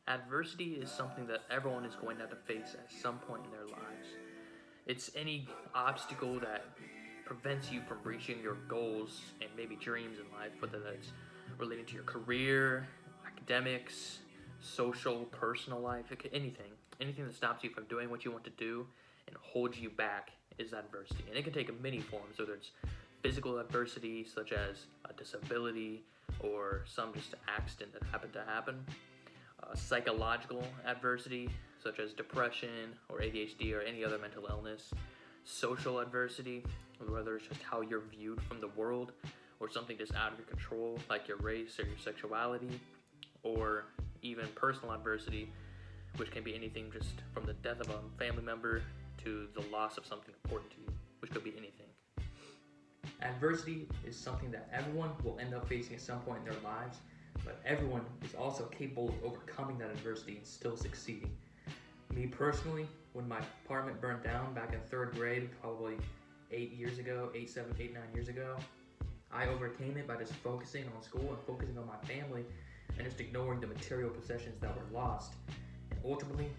Adversity is something that everyone is going to have to face at some point in their lives. It's any obstacle that prevents you from reaching your goals and maybe dreams in life, whether that's relating to your career, academics, social, personal life, anything. Anything that stops you from doing what you want to do and holds you back is adversity. And it can take many forms, whether it's physical adversity, such as a disability or some just accident that happened to happen, psychological adversity, such as depression or ADHD or any other mental illness, social adversity, whether it's just how you're viewed from the world or something just out of your control, like your race or your sexuality, or even personal adversity, which can be anything just from the death of a family member to the loss of something important to you, which could be anything. Adversity is something that everyone will end up facing at some point in their lives, but everyone is also capable of overcoming that adversity and still succeeding. Me personally, when my apartment burnt down back in third grade, probably 8 years ago, 9 years ago, I overcame it by just focusing on school and focusing on my family and just ignoring the material possessions that were lost. And ultimately,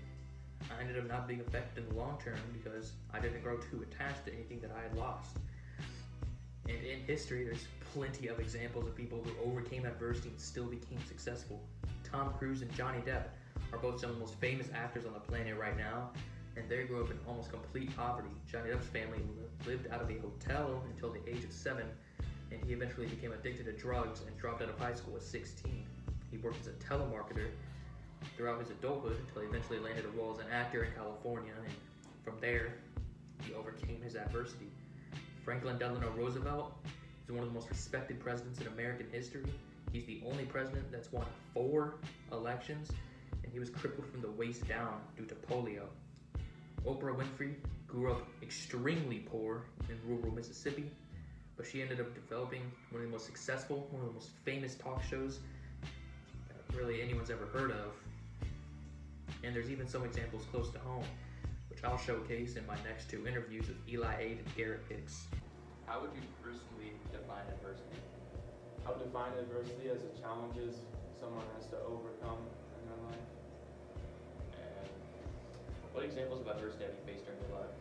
I ended up not being affected in the long term because I didn't grow too attached to anything that I had lost. And in history, there's plenty of examples of people who overcame adversity and still became successful. Tom Cruise and Johnny Depp are both some of the most famous actors on the planet right now, and they grew up in almost complete poverty. Johnny Depp's family lived out of a hotel until the age of 7, and he eventually became addicted to drugs and dropped out of high school at 16. He worked as a telemarketer throughout his adulthood until he eventually landed a role as an actor in California, and from there, he overcame his adversity. Franklin Delano Roosevelt is one of the most respected presidents in American history. He's the only president that's won 4 elections, and he was crippled from the waist down due to polio. Oprah Winfrey grew up extremely poor in rural Mississippi, but she ended up developing one of the most successful, one of the most famous talk shows that really anyone's ever heard of. And there's even some examples close to home, which I'll showcase in my next 2 interviews with Eli Aid and Garrett Hicks. How would you personally define adversity? I would define adversity as a challenges someone has to overcome in their life. And what examples of adversity have you faced during your life?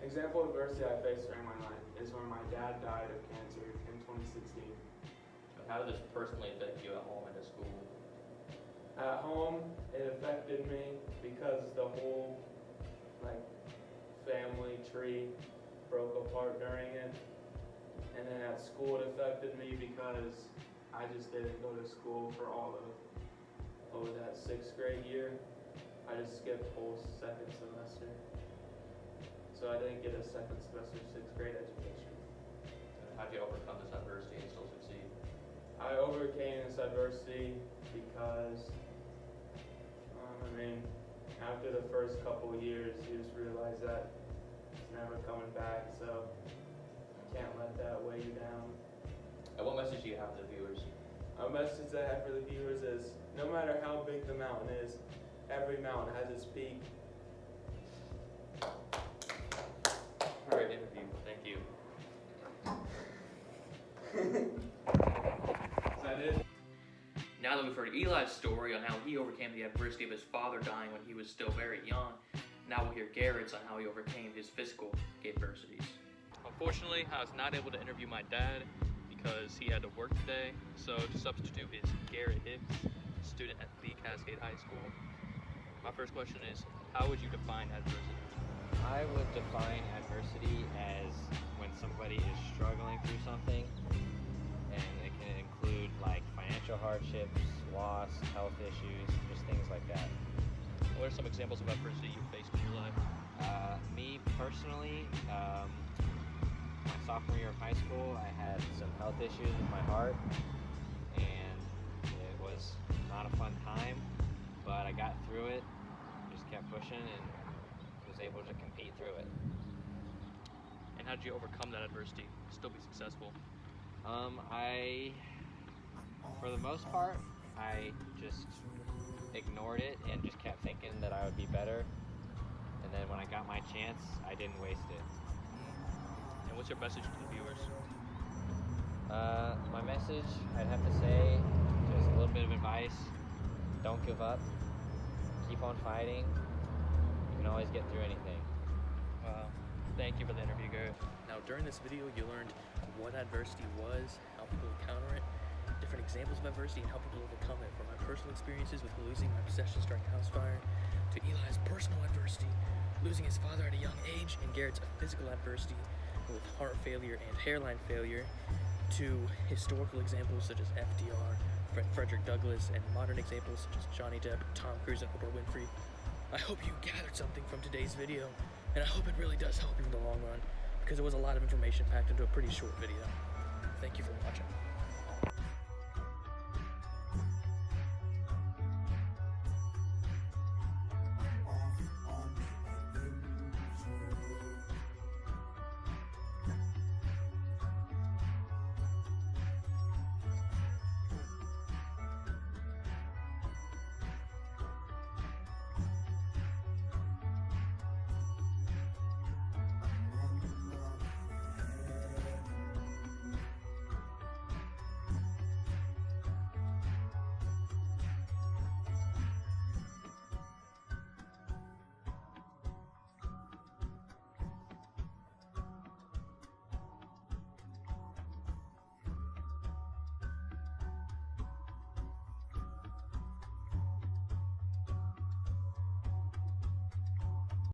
Example of adversity I faced during my life is when my dad died of cancer in 2016. How did this personally affect you at home and at school? At home, it affected me because the whole family tree broke apart during it. And then at school it affected me because I just didn't go to school for all of that 6th grade year. I just skipped whole 2nd semester. So I didn't get a 2nd semester 6th grade education. How did you overcome this adversity and still succeed? I overcame this adversity because after the first couple years, you just realize that it's never coming back, so you can't let that weigh you down. And what message do you have to the viewers? A message I have for the viewers is, no matter how big the mountain is, every mountain has its peak. Great interview, thank you. Is that it? Now that we've heard Eli's story on how he overcame the adversity of his father dying when he was still very young, now we'll hear Garrett's on how he overcame his physical adversities. Unfortunately, I was not able to interview my dad because he had to work today, so to substitute is Garrett Hicks, student at Lee Cascade High School. My first question is, how would you define adversity? I would define adversity as when somebody is struggling through something, and it can include financial hardships, loss, health issues, just things like that. What are some examples of adversity you've faced in your life? Me personally, my sophomore year of high school, I had some health issues with my heart, and it was not a fun time, but I got through it, just kept pushing, and was able to compete through it. And how did you overcome that adversity and still be successful? For the most part, I just ignored it and just kept thinking that I would be better. And then when I got my chance, I didn't waste it. And what's your message to the viewers? My message, I'd have to say, just a little bit of advice. Don't give up. keep on fighting. You can always get through anything. Wow. Thank you for the interview, Garrett. Now, during this video, you learned what adversity was, how people encounter it, different examples of adversity, and how people overcome it. From my personal experiences with losing my possessions during a house fire, to Eli's personal adversity, losing his father at a young age, and Garrett's physical adversity with heart failure and hairline failure, to historical examples such as FDR, Frederick Douglass, and modern examples such as Johnny Depp, Tom Cruise, and Oprah Winfrey. I hope you gathered something from today's video, and I hope it really does help you in the long run, because it was a lot of information packed into a pretty short video. Thank you for watching.